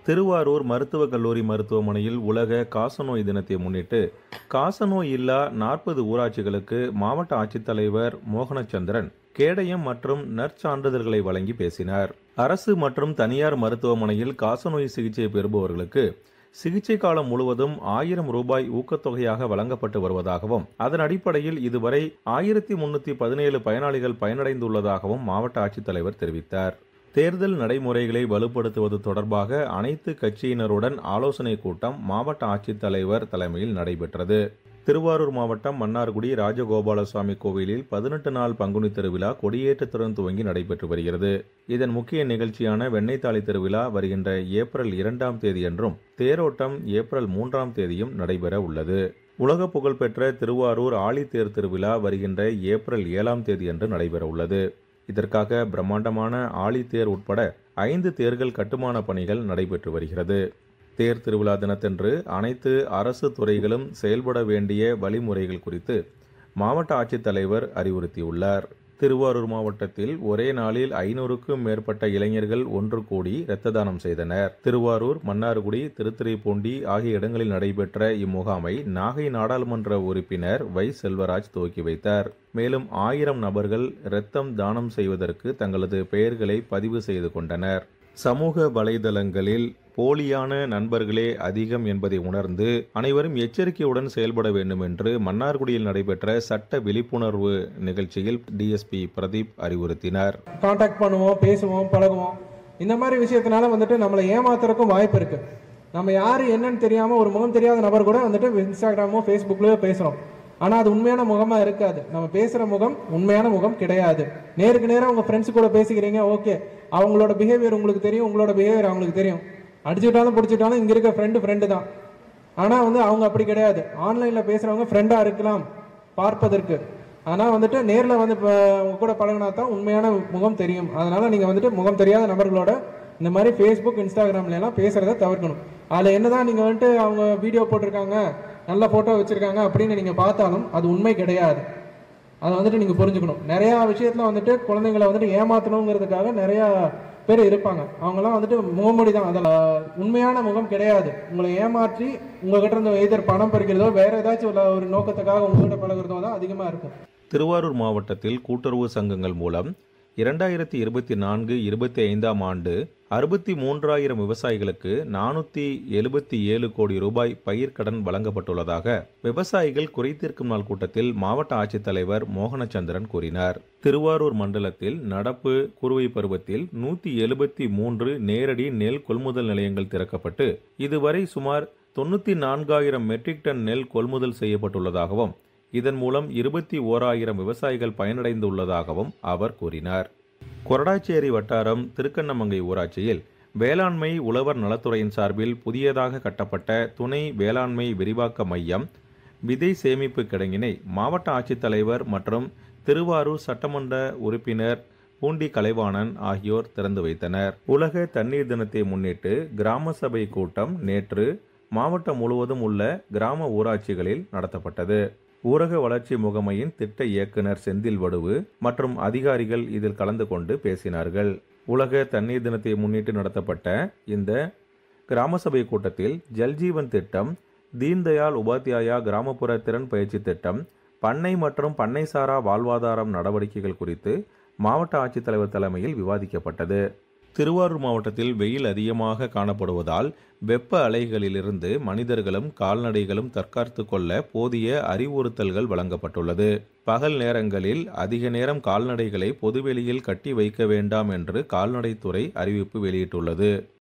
திருவாரூர் மருத்துவக் கல்லூரி மருத்துவமனையில் உலக காசநோய் தினத்தை முன்னிட்டு காசநோய் இல்லா 40 ஊராட்சிகளுக்கு மாவட்ட ஆட்சித்தலைவர் மோகனச்சந்திரன் கேடயம் மற்றும் நற்சான்றிதழ்களை வழங்கி பேசினார். அரசு மற்றும் தனியார் மருத்துவமனையில் காசநோய் சிகிச்சை பெறுபவர்களுக்கு சிகிச்சை காலம் முழுவதும் 1000 ரூபாய் ஊக்கத்தொகையாக வழங்கப்பட்டு வருவதாகவும், அதன் அடிப்படையில் இதுவரை 1317 பயனாளிகள் பயனடைந்துள்ளதாகவும் மாவட்ட ஆட்சித்தலைவர் தெரிவித்தார். தேர்தல் நடைமுறைகளை வலுப்படுத்துவது தொடர்பாக அனைத்து கட்சியினருடன் ஆலோசனைக் கூட்டம் மாவட்ட ஆட்சித்தலைவர் தலைமையில் நடைபெற்றது. திருவாரூர் மாவட்டம் மன்னார்குடி ராஜகோபாலசுவாமி கோவிலில் 18 நாள் பங்குனி திருவிழா கொடியேற்றத்துடன் துவங்கி நடைபெற்று வருகிறது. இதன் முக்கிய நிகழ்ச்சியான வெண்ணெய்த்தாளி திருவிழா வருகின்ற ஏப்ரல் 2ஆம் தேதியன்றும், தேரோட்டம் ஏப்ரல் 3ஆம் தேதியும் நடைபெற உள்ளது. உலக புகழ்பெற்ற திருவாரூர் ஆழித்தேர் திருவிழா வருகின்ற ஏப்ரல் 7ஆம் தேதியன்று நடைபெற உள்ளது. இதற்காக பிரம்மாண்டமான ஆழித்தேர் உட்பட 5 தேர்கள் கட்டுமான பணிகள் நடைபெற்று வருகிறது. தேர் திருவிழா தினத்தன்று அனைத்து அரசு துறைகளும் செயல்பட வேண்டிய வழிமுறைகள் குறித்து மாவட்ட ஆட்சித்தலைவர் அறிவுறுத்தியுள்ளார். திருவாரூர் மாவட்டத்தில் ஒரே நாளில் 500க்கும் மேற்பட்ட இளைஞர்கள் ஒன்று கூடி இரத்த தானம் செய்தனர். திருவாரூர், மன்னார்குடி, திருத்துறைப்பூண்டி ஆகிய இடங்களில் நடைபெற்ற இம்முகாமை நாகை நாடாளுமன்ற உறுப்பினர் வை. செல்வராஜ் துவக்கி வைத்தார். மேலும் 1000 நபர்கள் இரத்தம் தானம் செய்வதற்கு தங்களது பெயர்களை பதிவு செய்து கொண்டனர். சமூக வலைதளங்களில் போலியான நண்பர்களே அதிகம் என்பதை உணர்ந்து அனைவரும் எச்சரிக்கையுடன் செயல்பட வேண்டும் என்று மன்னார்குடியில் நடைபெற்ற சட்ட விழிப்புணர்வு நிகழ்ச்சியில் டிஎஸ்பி பிரதீப் அறிவுறுத்தினார். கான்டாக்ட் பண்ணுவோம், பேசுவோம், பழகுவோம். இந்த மாதிரி விஷயத்தினால நம்மளை ஏமாத்துறதுக்கும் வாய்ப்பு இருக்கு. நம்ம யாரு என்னன்னு தெரியாம ஒரு முகம் தெரியாத நபர் கூட இன்ஸ்டாகிராமோ ஃபேஸ்புக்லயோ பேசுறோம். ஆனா அது உண்மையான முகமா இருக்காது. நம்ம பேசுற முகம் உண்மையான முகம் கிடையாது. நேருக்கு நேரம் உங்க ஃப்ரெண்ட்ஸ் கூட பேசிக்கிறீங்க, ஓகே, அவங்களோட பிஹேவியர் உங்களுக்கு தெரியும், உங்களோட பிஹேவியர் அவங்களுக்கு தெரியும். அடிச்சுட்டாலும் பிடிச்சிட்டாலும் இங்க இருக்க ஃப்ரெண்டு தான். ஆனா அவங்க அப்படி கிடையாது. ஆன்லைன்ல பேசுறவங்க ஃப்ரெண்டா இருக்கலாம் பார்ப்பதற்கு. ஆனா நேர்ல உங்க கூட பழகினா தான் உண்மையான முகம் தெரியும். அதனால நீங்க முகம் தெரியாத நபர்களோட இந்த மாதிரி ஃபேஸ்புக், இன்ஸ்டாகிராம்ல எல்லாம் பேசுறதை தவிர்க்கணும். அதுல என்னதான் நீங்க அவங்க வீடியோ போட்டிருக்காங்க, நல்ல போட்டோ வச்சிருக்காங்க அப்படின்னு நீங்க பார்த்தாலும் அது உண்மை கிடையாது. அதை நீங்க புரிஞ்சுக்கணும். நிறைய விஷயத்துல குழந்தைங்களை ஏமாத்தணுங்கிறதுக்காக நிறைய பேர் இருப்பாங்க. அவங்கெல்லாம் முகமூடி தான். அதில் உண்மையான முகம் கிடையாது. உங்களை ஏமாற்றி உங்ககிட்ட இருந்து எதிர் பணம் பறிக்கிறதோ வேற ஏதாச்சும் ஒரு நோக்கத்துக்காக உங்ககிட்ட பழகிறதோ தான் அதிகமா இருக்கும். திருவாரூர் மாவட்டத்தில் கூட்டுறவு சங்கங்கள் மூலம் 2024-25ஆம் ஆண்டு 63,000 விவசாயிகளுக்கு 477 கோடி ரூபாய் பயிர்க்கடன் வழங்கப்பட்டுள்ளதாக விவசாயிகள் குறைதீர்க்கும் நாள் கூட்டத்தில் மாவட்ட ஆட்சித்தலைவர் மோகனச்சந்திரன் கூறினார். திருவாரூர் மண்டலத்தில் நடப்பு குறுவை பருவத்தில் 173 நேரடி நெல் கொள்முதல் நிலையங்கள் திறக்கப்பட்டு இதுவரை சுமார் 94,000 மெட்ரிக் டன் நெல் கொள்முதல் செய்யப்பட்டுள்ளதாகவும், இதன் மூலம் 21,000 விவசாயிகள் பயனடைந்துள்ளதாகவும் அவர் கூறினார். கொரடாச்சேரி வட்டாரம் திருக்கண்ணமங்கை ஊராட்சியில் வேளாண்மை உழவர் நலத்துறையின் சார்பில் புதியதாக கட்டப்பட்ட துணை வேளாண்மை விரிவாக்க மையம் விதை சேமிப்பு கிடங்கினை மாவட்ட ஆட்சித்தலைவர் மற்றும் திருவாரூர் சட்டமன்ற உறுப்பினர் பூண்டி கலைவாணன் ஆகியோர் திறந்து வைத்தனர். உலக தண்ணீர் தினத்தை முன்னிட்டு கிராம சபை கூட்டம் நேற்று மாவட்டம் முழுவதும் உள்ள கிராம ஊராட்சிகளில் நடத்தப்பட்டது. ஊரக வளர்ச்சி முகமையின் திட்ட இயக்குனர் செந்தில் வடுவு மற்றும் அதிகாரிகள் இதில் கலந்து கொண்டு பேசினார்கள். உலக தண்ணீர் தினத்தை முன்னிட்டு நடத்தப்பட்ட இந்த கிராம சபை கூட்டத்தில் ஜல்ஜீவன் திட்டம், தீன்தயாள் உபாத்யாயா கிராமப்புற திறன் பயிற்சி திட்டம், பண்ணை மற்றும் பண்ணைசாரா வாழ்வாதாரம் நடவடிக்கைகள் குறித்து மாவட்ட ஆட்சித்தலைவர் தலைமையில் விவாதிக்கப்பட்டது. திருவாரூர் மாவட்டத்தில் வெயில் அதிகமாக காணப்படுவதால் வெப்ப அலைகளிலிருந்து மனிதர்களும் கால்நடைகளும் தற்காத்து கொள்ள போதிய அறிவுறுத்தல்கள் வழங்கப்பட்டுள்ளது. பகல் நேரங்களில் அதிக நேரம் கால்நடைகளை பொதுவெளியில் கட்டி வைக்க வேண்டாம் என்று கால்நடைத்துறை அறிவிப்பு வெளியிட்டுள்ளது.